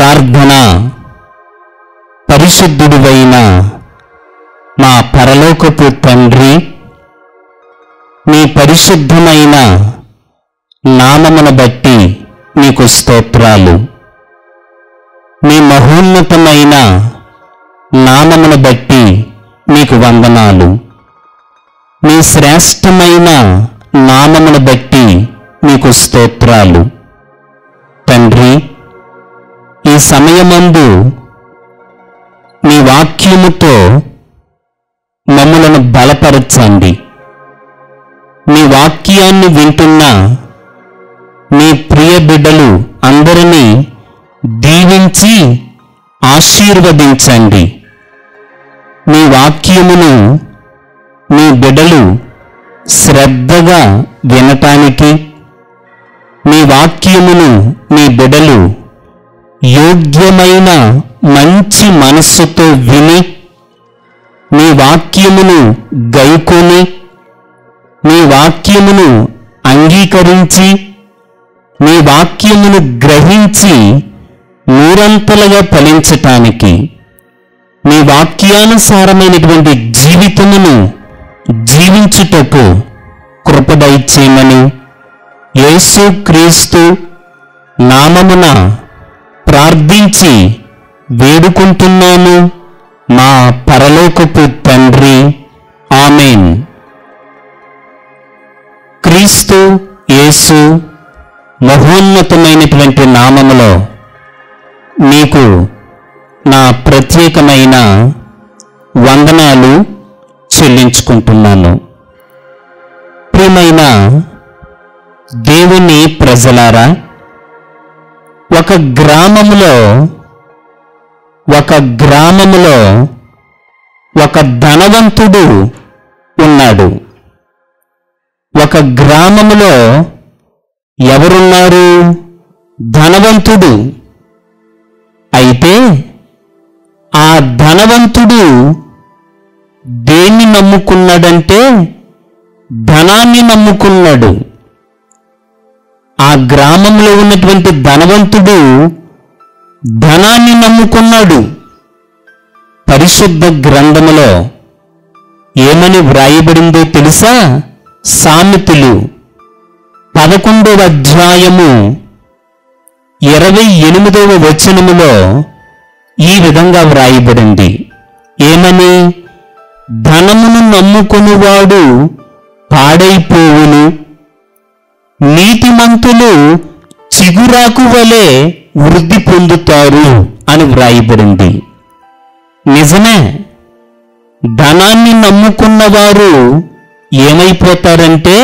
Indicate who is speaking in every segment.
Speaker 1: ప్రార్థన. పరిశుద్ధుడివైన మా పరలోకపు తండ్రి, మీ పరిశుద్ధమైన నామమును బట్టి నీకు స్తోత్రాలు. మీ మహోన్నతమైన నామమును బట్టి నీకు వందనాలు. మీ శ్రేష్టమైన నామమును బట్టి నీకు స్తోత్రాలు. తండ్రి, ఈ సమయమందు మీ వాక్యముతో మమ్ములను బలపరచండి. మీ వాక్యాన్ని వింటున్న మీ ప్రియ బిడ్డలు అందరినీ దీవించి ఆశీర్వదించండి. మీ వాక్యమును మీ బిడ్డలు శ్రద్ధగా వినటానికి, మీ వాక్యమును మీ బిడ్డలు యోగ్యమైన మంచి మనస్సుతో విని, మీ వాక్యమును గైకొని, మీ వాక్యమును అంగీకరించి, మీ వాక్యమును గ్రహించి నూరంతలుగా ఫలించటానికి, మీ వాక్యానుసారమైనటువంటి జీవితమును జీవించుటకు కృప దయచేయమని యేసు క్రీస్తు నామమున ప్రార్థించి వేడుకుంటున్నాను మా పరలోకపు తండ్రి. ఆమేన్. క్రీస్తు యేసు మహోన్నతమైనటువంటి నామములో మీకు నా ప్రత్యేకమైన వందనాలు చెల్లించుకుంటున్నాను. ప్రియమైన దేవుని ప్రజలారా, ఒక గ్రామములో ఒక ధనవంతుడు ఉన్నాడు. ఒక గ్రామములో ఎవరున్నారు? ధనవంతుడు. అయితే ఆ ధనవంతుడు దేన్ని నమ్ముకున్నాడంటే ధనాన్ని నమ్ముకున్నాడు. ఆ గ్రామంలో ఉన్నటువంటి ధనవంతుడు ధనాన్ని నమ్ముకున్నాడు. పరిశుద్ధ గ్రంథములో ఏమని వ్రాయబడిందో తెలుసా? సామెతలు 11వ అధ్యాయము 28వ వచనములో ఈ విధంగా వ్రాయబడింది. ఏమని? ధనమును నమ్ముకునివాడు పాడైపోవును, నీతిమంతులు చిగురాకు వలె వృద్ధి పొందుతారు అని వ్రాయబడింది. నిజమే, ధనాన్ని నమ్ముకున్నవారు ఏమైపోతారంటే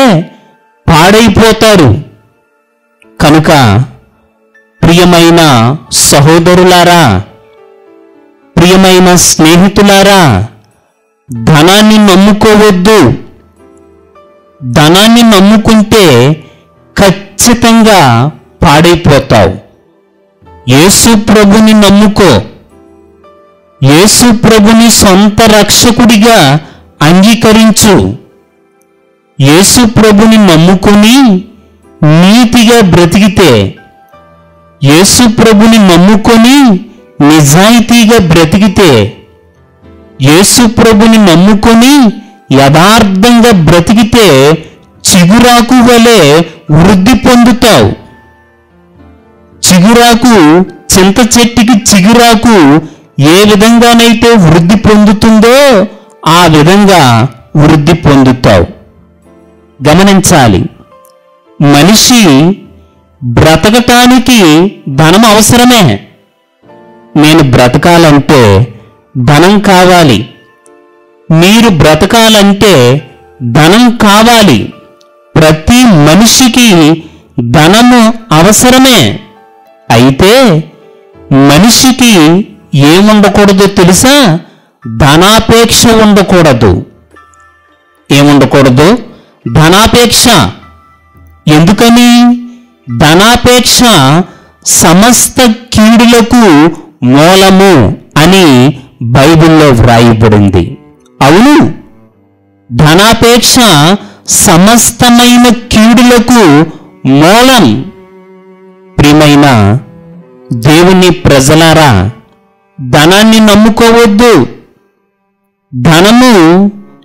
Speaker 1: పాడైపోతారు. కనుక ప్రియమైన సహోదరులారా, ప్రియమైన స్నేహితులారా, ధనాన్ని నమ్ముకోవద్దు. ధనాన్ని నమ్ముకుంటే ఖచ్చితంగా పాడైపోతావు. యేసు ప్రభుని నమ్ముకో. యేసు ప్రభుని సొంత రక్షకుడిగా అంగీకరించు. యేసు ప్రభుని నమ్ముకొని నీతిగా బ్రతికితే, యేసు ప్రభుని నమ్ముకొని నిజాయితీగా బ్రతికితే, యేసు ప్రభుని నమ్ముకొని యథార్థంగా బ్రతికితే చిగురాకు వలె వృద్ధి పొందుతావు. చిగురాకు, చింత చెట్టుకి చిగురాకు ఏ విధంగానైతే వృద్ధి పొందుతుందో ఆ విధంగా వృద్ధి పొందుతావు. గమనించాలి, మనిషి బ్రతకటానికి ధనం అవసరమే. నేను బ్రతకాలంటే ధనం కావాలి, మీరు బ్రతకాలంటే ధనం కావాలి. ప్రతి మనిషికి ధనము అవసరమే. అయితే మనిషికి ఏముండకూడదో తెలుసా? ధనాపేక్ష ఉండకూడదు. ఏముండకూడదు? ధనాపేక్ష. ఎందుకని? ధనాపేక్ష సమస్త కీడులకు మూలము అని బైబిల్లో వ్రాయబడింది. అవును, ధనాపేక్ష సమస్తమైన కీడులకు మూలం. ప్రియమైన దేవుని ప్రజలారా, ధనాన్ని నమ్ముకోవద్దు. ధనము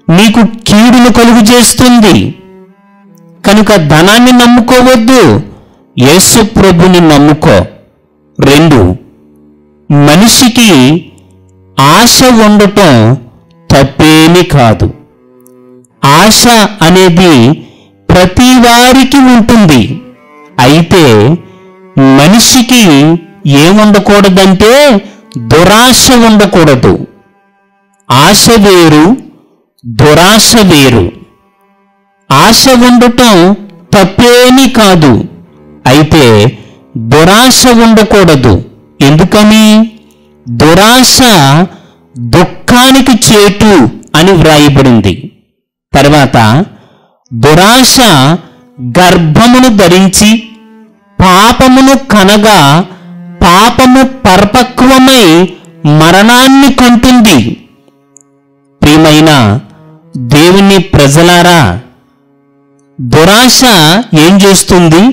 Speaker 1: నీకు కీడును కలుగు చేస్తుంది కనుక ధనాన్ని నమ్ముకోవద్దు, యేసు ప్రభుని నమ్ముకో. 2, మనిషికి ఆశ ఉండటం తప్పేమీ కాదు. ఆశ అనేది ప్రతి వారికి ఉంటుంది. అయితే మనిషికి ఏముండకూడదంటే దురాశ ఉండకూడదు. ఆశ వేరు, దురాశ వేరు. ఆశ ఉండటం తప్పేమీ కాదు. అయితే దురాశ ఉండకూడదు. ఎందుకని? దురాశ దుఃఖానికి చేటు అని వ్రాయబడింది. తర్వాత దురాశ గర్భమును ధరించి పాపమును కనగా పాపము పరిపక్వమై మరణాన్ని కంటుంది. ప్రియమైన దేవుని ప్రజలారా, దురాశ ఏం చేస్తుంది?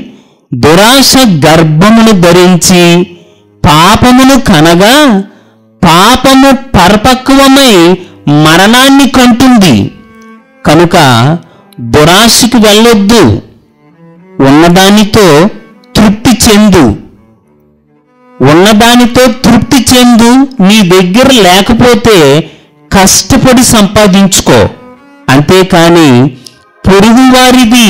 Speaker 1: దురాశ గర్భమును ధరించి పాపమును కనగా పాపము పరిపక్వమై మరణాన్ని కంటుంది. కనుక దురాశకి వెళ్ళొద్దు. ఉన్నదానితో తృప్తి చెందు. ఉన్నదానితో తృప్తి చెందు. నీ దగ్గర లేకపోతే కష్టపడి సంపాదించుకో. అంతేకాని పొరుగువారిది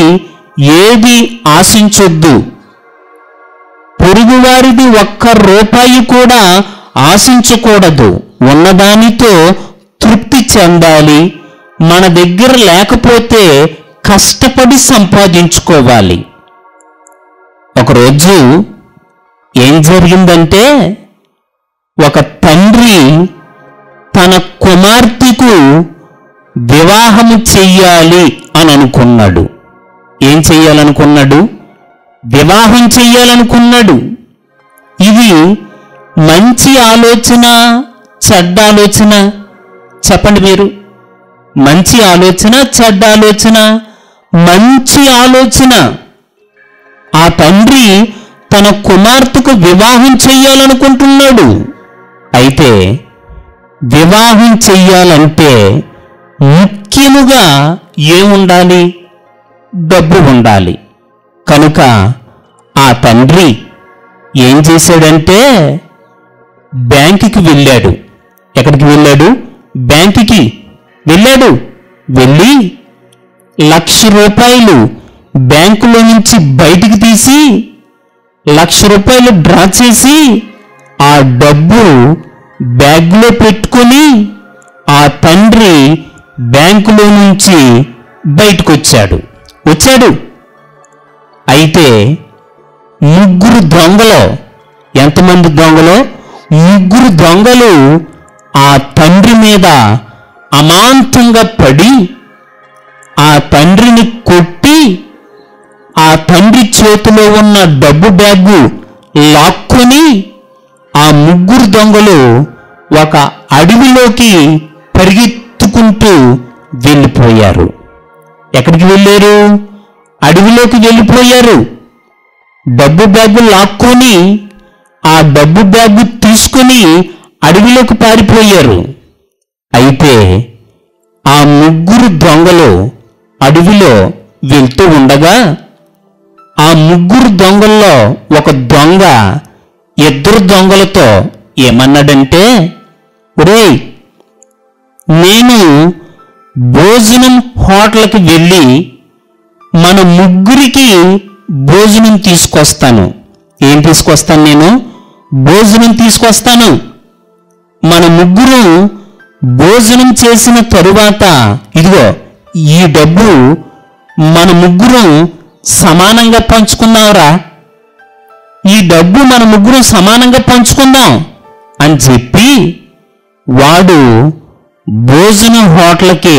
Speaker 1: ఏది ఆశించొద్దు. పొరుగువారిది ₹1 కూడా ఆశించకూడదు. ఉన్నదానితో తృప్తి చెందాలి. మన దగ్గర లేకపోతే కష్టపడి సంపాదించుకోవాలి. ఒకరోజు ఏం జరిగిందంటే, ఒక తండ్రి తన కుమార్తెకు వివాహము చెయ్యాలి అని అనుకున్నాడు. ఏం చెయ్యాలనుకున్నాడు? వివాహం చెయ్యాలనుకున్నాడు. ఇది మంచి ఆలోచన, చెడ్డ ఆలోచన? చెప్పండి మీరు. మంచి ఆలోచన, చెడ్డ ఆలోచన? మంచి ఆలోచన. ఆ తండ్రి తన కుమార్తెకు వివాహం చెయ్యాలనుకుంటున్నాడు. అయితే వివాహం చెయ్యాలంటే ముఖ్యముగా ఏముండాలి? డబ్బు ఉండాలి. కనుక ఆ తండ్రి ఏం చేశాడంటే బ్యాంకుకి వెళ్ళాడు. ఎక్కడికి వెళ్ళాడు? బ్యాంకుకి వెళ్ళాడు. వెళ్ళి ₹1,00,000 బ్యాంకులో నుంచి బయటికి తీసి ₹1,00,000 డ్రా చేసి ఆ డబ్బు బ్యాగ్లో పెట్టుకొని ఆ తండ్రి బ్యాంకులో నుంచి బయటకు వచ్చాడు. అయితే 3 దొంగలు, ఎంతమంది దొంగలు? 3 దొంగలు ఆ తండ్రి మీద అమాంతంగా పడి ఆ తండ్రిని కొట్టి ఆ తండ్రి చేతిలో ఉన్న డబ్బు బ్యాగు లాక్కొని ఆ 3 దొంగలు ఒక అడవిలోకి పరిగెత్తుకుంటూ వెళ్ళిపోయారు. ఎక్కడికి వెళ్ళారు? అడవిలోకి వెళ్ళిపోయారు. డబ్బు బ్యాగు లాక్కొని ఆ డబ్బు బ్యాగు తీసుకుని అడవిలోకి పారిపోయారు. అయితే ఆ 3 దొంగలు అడవిలో వెళ్తూ ఉండగా ఆ 3 దొంగల్లో ఒక దొంగ 2 దొంగలతో ఏమన్నాడంటే, ఒరేయ్, నేను భోజనం హోటల్కి వెళ్ళి మన 3కి భోజనం తీసుకొస్తాను. ఏం తీసుకొస్తాను? నేను భోజనం తీసుకొస్తాను. మన 3 భోజనం చేసిన తరువాత ఇదిగో ఈ డబ్బు మన 3 సమానంగా పంచుకుందాంరా. ఈ డబ్బు మన 3 సమానంగా పంచుకుందాం అని చెప్పి వాడు భోజన హోటల్కి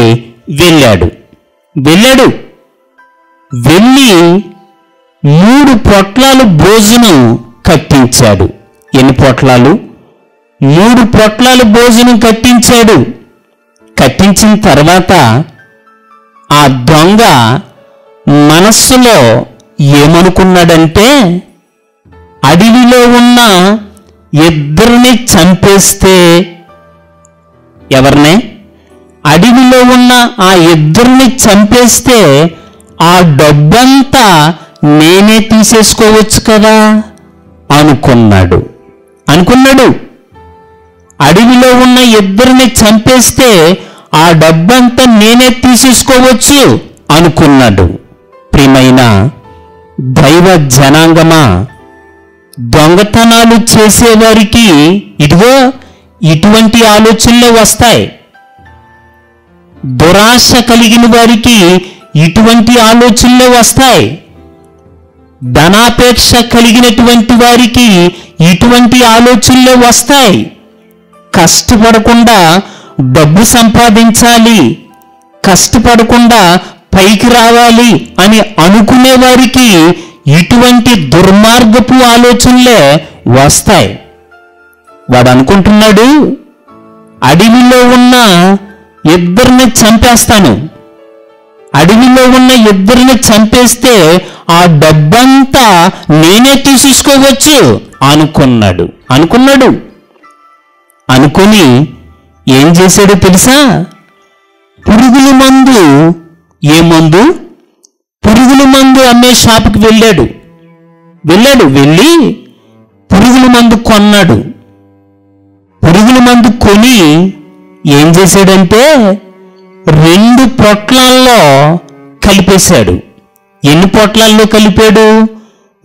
Speaker 1: వెళ్ళి 3 పొట్లాలు భోజనం కట్టించాడు. ఎన్ని పొట్లాలు? 3 పొట్లాలు భోజనం కట్టించాడు. కట్టించిన తర్వాత ఆ దొంగ మనస్సులో ఏమనుకున్నాడంటే, అడవిలో ఉన్న ఇద్దరిని చంపేస్తే, ఎవరిని? అడవిలో ఉన్న ఆ ఇద్దరిని చంపేస్తే ఆ డబ్బంతా నేనే తీసేసుకోవచ్చు కదా అనుకున్నాడు. అడవిలో ఉన్న ఇద్దరిని చంపేస్తే ఆ డబ్బంతా నేనే తీసేసుకోవచ్చు అనుకున్నాడు. ప్రియమైన దైవ జనాంగమా, దొంగతనాలు చేసేవారికి ఇదిగో ఇటువంటి ఆలోచనలే వస్తాయి. దురాశ కలిగిన వారికి ఇటువంటి ఆలోచనలే వస్తాయి. ధనాపేక్ష కలిగినటువంటి వారికి ఇటువంటి ఆలోచనలే వస్తాయి. కష్టపడకుండా డబ్బు సంపాదించాలి, కష్టపడకుండా పైకి రావాలి అని అనుకునే వారికి ఇటువంటి దుర్మార్గపు ఆలోచనలే వస్తాయి. వాడు అనుకుంటున్నాడు, అడవిలో ఉన్న ఇద్దరిని చంపేస్తాను, అడవిలో ఉన్న ఇద్దరిని చంపేస్తే ఆ డబ్బంతా నేనే తీసుకోవచ్చు అనుకున్నాడు. అనుకొని ఏం చేశాడో తెలుసా? పురుగుల మందు, పురుగుల మందు అమ్మే షాపుకి వెళ్ళి పురుగుల మందు కొన్నాడు. పురుగుల మందు కొని ఏం చేశాడంటే 2 పొట్లాల్లో కలిపేశాడు. ఎన్ని పొట్లాల్లో కలిపాడు?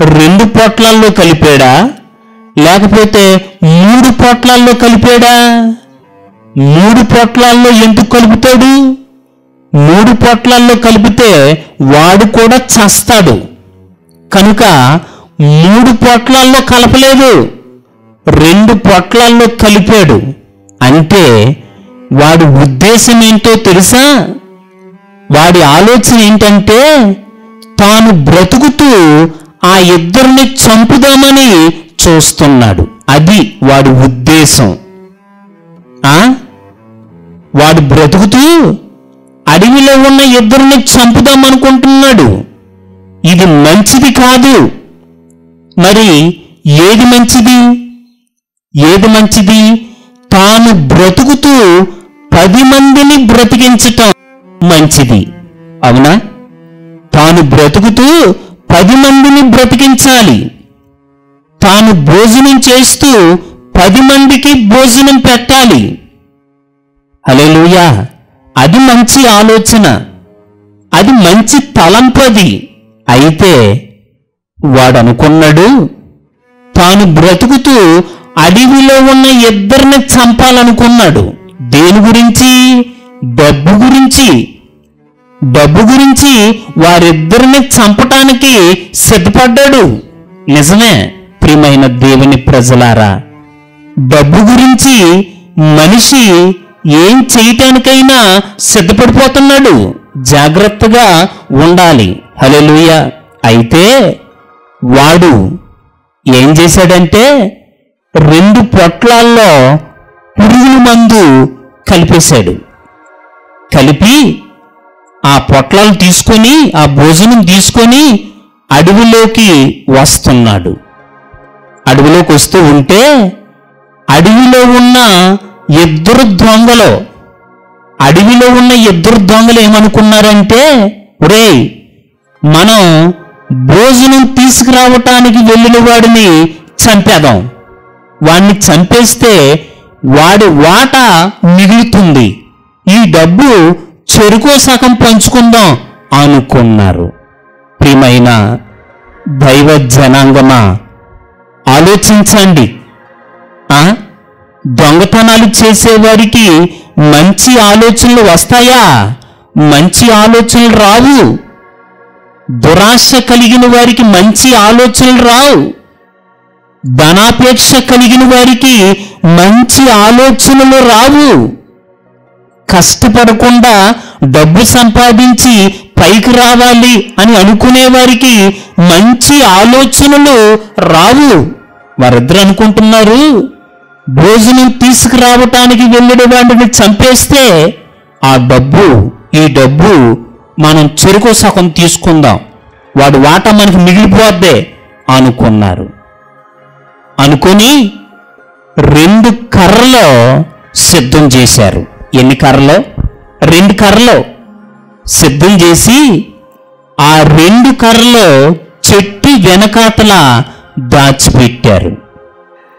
Speaker 1: 2 పొట్లాల్లో కలిపాడా, లేకపోతే 3 పొట్లాల్లో కలిపాడా? 3 పొట్లాల్లో ఎందుకు కలుపుతాడు? 3 పొట్లాల్లో కలిపితే వాడు కూడా చస్తాడు కనుక 3 పొట్లాల్లో కలపలేదు, 2 పొట్లాల్లో కలిపాడు. అంటే వాడి ఉద్దేశం ఏంటో తెలుసా? వాడి ఆలోచన ఏంటంటే తాను బ్రతుకుతూ ఆ ఇద్దరిని చంపుదామని చూస్తున్నాడు. అది వాడి ఉద్దేశం. వాడు బ్రతుకుతూ అడవిలో ఉన్న ఇద్దరిని చంపుదామనుకుంటున్నాడు. ఇది మంచిది కాదు. మరి ఏది మంచిది? తాను బ్రతుకుతూ 10 మందిని బ్రతికించటం మంచిది. అవునా? తాను బ్రతుకుతూ 10 మందిని బ్రతికించాలి. తాను భోజనం చేస్తూ 10 మందికి భోజనం పెట్టాలి. హల్లెలూయా! అది మంచి ఆలోచన, అది మంచి తలంపది. అయితే వాడు అనుకున్నాడు, తాను బ్రతుకుతూ అడవిలో ఉన్న ఇద్దరిని చంపాలనుకున్నాడు. దేని గురించి? డబ్బు గురించి వారిద్దరిని చంపటానికి సిద్ధపడ్డాడు. నిజమే ప్రియమైన దేవుని ప్రజలారా, డబ్బు గురించి మనిషి ఏం చేయటానికైనా సిద్ధపడిపోతున్నాడు. జాగ్రత్తగా ఉండాలి. హల్లెలూయా! అయితే వాడు ఏం చేశాడంటే 2 పొట్లాల్లో పురుగుల మందు కలిపేశాడు. కలిపి ఆ పొట్లాలు తీసుకొని, ఆ భోజనం తీసుకొని అడవిలోకి వస్తున్నాడు. అడవిలోకి వస్తూ ఉంటే అడవిలో ఉన్న ఇద్దరు దొంగలు ఏమనుకున్నారంటే, ఒరేయ్, మనం భోజనం తీసుకురావటానికి వెళ్ళిన వాడిని చంపేద్దాం. వాడిని చంపేస్తే వాడి వాటా మిగులుతుంది, ఈ డబ్బు చెరుకో సగం పంచుకుందాం అనుకున్నారు. ప్రియమైన దైవ జనాంగమా, ఆలోచించండి. దొంగతనాలు చేసేవారికి మంచి ఆలోచనలు వస్తాయా? మంచి ఆలోచనలు రావు. దురాశ కలిగిన వారికి మంచి ఆలోచనలు రావు. ధనాపేక్ష కలిగిన వారికి మంచి ఆలోచనలు రావు. కష్టపడకుండా డబ్బు సంపాదించి పైకి రావాలి అని అనుకునే వారికి మంచి ఆలోచనలు రావు. వారిద్దరు అనుకుంటున్నారు, భోజనం తీసుకురావటానికి వెళ్ళిన వాడిని చంపేస్తే ఈ డబ్బు మనం చెరుకు సగం తీసుకుందాం, వాడు వాటా మనకి మిగిలిపోద్దే అనుకున్నారు. అనుకొని 2 కర్రలు సిద్ధం చేశారు. ఎన్ని కర్రలు? 2 కర్రలు సిద్ధం చేసి ఆ 2 కర్రలు చెట్టు వెనకాతల దాచిపెట్టారు.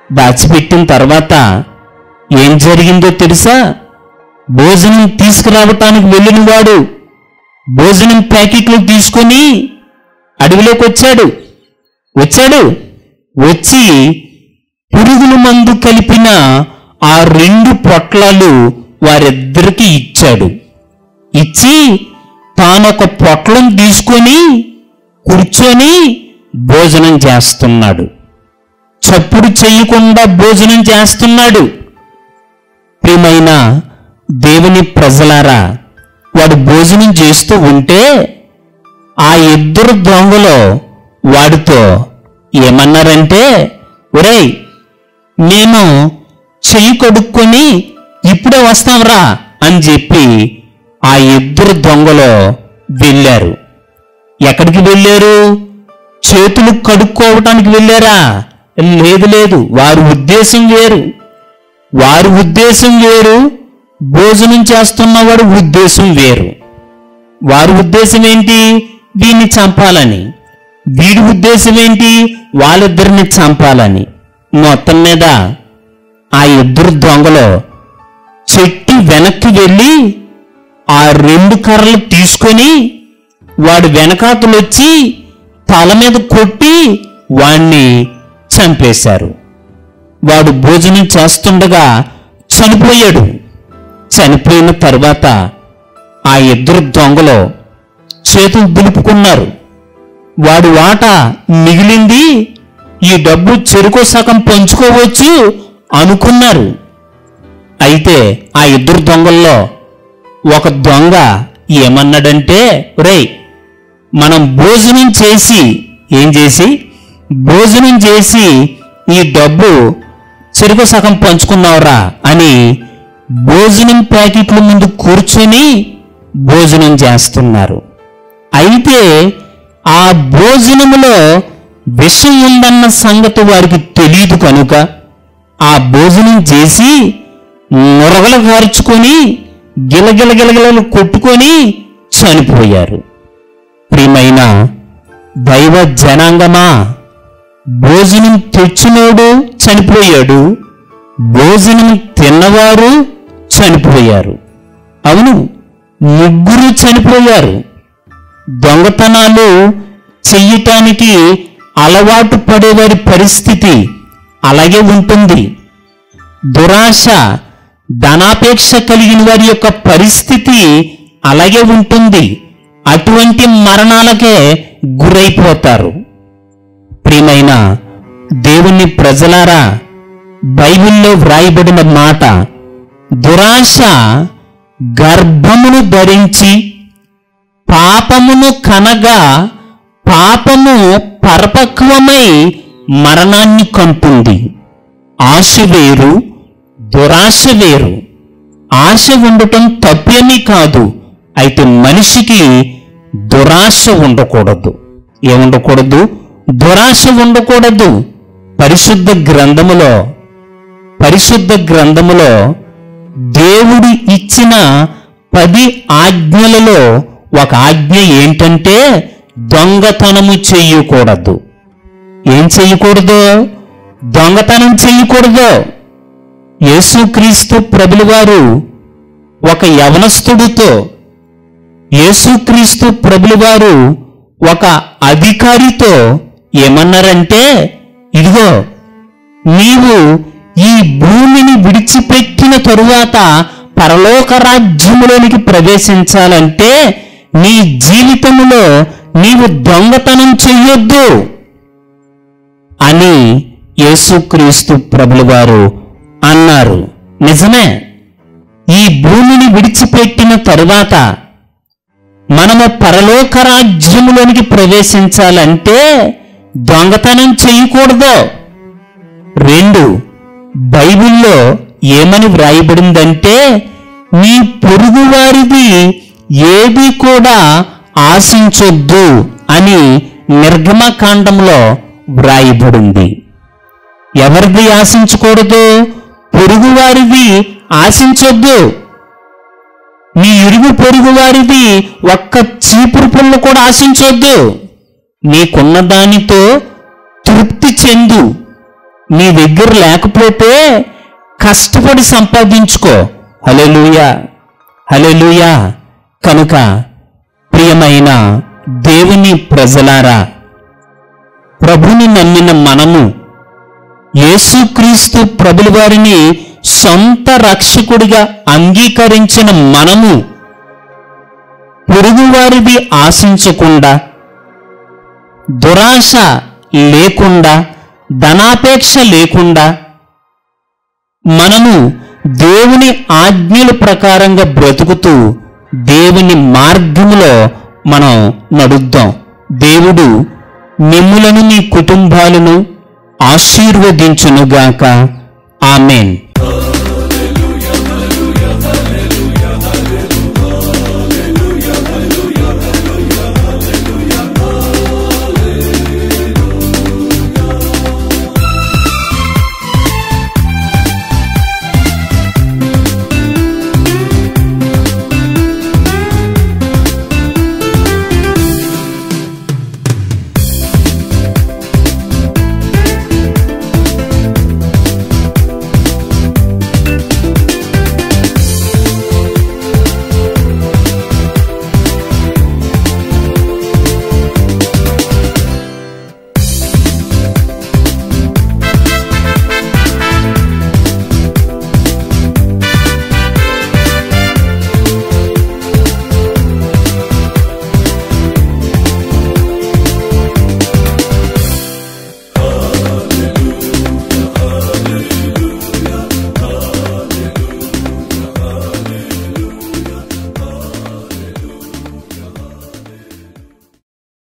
Speaker 1: దాచిపెట్టిన తర్వాత ఏం జరిగిందో తెలుసా? భోజనం తీసుకురావటానికి వెళ్ళిన వాడు భోజనం ప్యాకెట్లు తీసుకొని అడవిలోకి వచ్చాడు. వచ్చి పురుగుల మందు కలిపిన ఆ 2 పొట్లాలు వారిద్దరికి ఇచ్చాడు. ఇచ్చి తానొక పొట్లం తీసుకొని కూర్చొని భోజనం చేస్తున్నాడు. చప్పుడు చేయకుండా భోజనం చేస్తున్నాడు. ప్రియమైన దేవుని ప్రజలారా, వాడు భోజనం చేస్తూ ఉంటే ఆ 2 దొంగలు వాడితో ఏమన్నారంటే, ఒరేయ్, మేము చెయ్యి కడుక్కొని ఇప్పుడే వస్తాంరా అని చెప్పి ఆ 2 దొంగలు వెళ్ళారు. ఎక్కడికి వెళ్ళారు? చేతులు కడుక్కోవటానికి వెళ్ళారా? లేదు. వారి ఉద్దేశం వేరు, భోజనం చేస్తున్నవాడు ఉద్దేశం వేరు. వారి ఉద్దేశం ఏంటి? వీడిని చంపాలని. వీడి ఉద్దేశం ఏంటి? వాళ్ళిద్దరిని చంపాలని. మొత్తం మీద ఆ 2 దొంగలు చెట్టు వెనక్కి వెళ్ళి ఆ 2 కర్రలు తీసుకొని వాడు వెనకాతలు వచ్చి తల మీద కొట్టి వాణ్ణి చంపేశారు. వాడు భోజనం చేస్తుండగా చనిపోయాడు. చనిపోయిన తర్వాత ఆ 2 దొంగలు చేతులు దులుపుకున్నారు. వాడు వాట మిగిలింది, ఈ డబ్బు చెరుకో సగం పంచుకోవచ్చు అనుకున్నారు. అయితే ఆ 2 దొంగల్లో ఒక దొంగ ఏమన్నాడంటే, ఒరేయ్, మనం భోజనం చేసి ఈ డబ్బు చెరుకు సగం పంచుకున్నావురా అని భోజనం ప్యాకెట్ల ముందు కూర్చొని భోజనం చేస్తున్నారు. అయితే ఆ భోజనములో విషం ఉందన్న సంగతి వారికి తెలియదు కనుక ఆ భోజనం చేసి నొరగలు గార్చుకొని గిలగిలగిలగిలలు కొట్టుకొని చనిపోయారు. ప్రియమైన దైవ జనాంగమా, భోజనం తెచ్చినోడు చనిపోయాడు, భోజనం తిన్నవారు చనిపోయారు. అవును, 3 చనిపోయారు. దొంగతనాలు చెయ్యటానికి అలవాటు పడేవారి పరిస్థితి అలాగే ఉంటుంది. దురాశ, ధనాపేక్ష కలిగిన వారి యొక్క పరిస్థితి అలాగే ఉంటుంది. అటువంటి మరణాలకే గురైపోతారు. ప్రియమైన దేవుని ప్రజలారా, బైబిల్లో వ్రాయబడిన మాట, దురాశ గర్భమును ధరించి పాపమును కనగా పాపము పరిపక్వమై మరణాన్ని కంటుంది. ఆశ వేరు, దురాశ వేరు. ఆశ ఉండటం తప్పేమీ కాదు. అయితే మనిషికి దురాశ ఉండకూడదు. ఏముండకూడదు? దురాశ ఉండకూడదు. పరిశుద్ధ గ్రంథములో దేవుడు ఇచ్చిన 10 ఆజ్ఞలలో ఒక ఆజ్ఞ ఏంటంటే దొంగతనము చెయ్యకూడదు. ఏం చెయ్యకూడదు? దొంగతనం చెయ్యకూడదు. యేసుక్రీస్తు ప్రభుల వారు ఒక యవనస్తుడితో, యేసుక్రీస్తు ప్రభుల వారు ఒక అధికారితో ఏమన్నారంటే, ఇదిగో, నీవు ఈ భూమిని విడిచిపెట్టిన తరువాత పరలోక రాజ్యములోనికి ప్రవేశించాలంటే నీ జీవితంలో నీవు దొంగతనం చెయ్యొద్దు అని యేసుక్రీస్తు ప్రభుల వారు అన్నారు. నిజమే. ఈ భూమిని విడిచిపెట్టిన తరువాత మనము పరలోక రాజ్యములోనికి ప్రవేశించాలంటే దొంగతనం చేయకూడదు. 2, బైబిల్లో ఏమని వ్రాయబడిందంటే, నీ పొరుగువారిది ఏది కూడా ఆశించొద్దు అని నిర్గమకాండంలో వ్రాయబడింది. ఎవరిది ఆశించకూడదు? పొరుగువారిది ఆశించొద్దు. నీ ఇరుగు పొరుగు వారిది ఒక్క చీపురు పుల్ల కూడా ఆశించొద్దు. నీకున్న దానితో తృప్తి చెందు. నీ దగ్గర లేకపోతే కష్టపడి సంపాదించుకో. హల్లెలూయా, హల్లెలూయా. కనుక ప్రియమైన దేవుని ప్రజలారా, ప్రభుని నమ్మిన మనము, యేసుక్రీస్తు ప్రభుల వారిని సొంత రక్షకుడిగా అంగీకరించిన మనము పొరుగువారిది ఆశించకుండా, దురాశ లేకుండా, ధనాపేక్ష లేకుండా మనము దేవుని ఆజ్ఞల ప్రకారంగా బ్రతుకుతూ దేవుని మార్గములో మనం నడుద్దాం. దేవుడు మిమ్ములను మీ కుటుంబాలను ఆశీర్వదించునుగాక. ఆమేన్.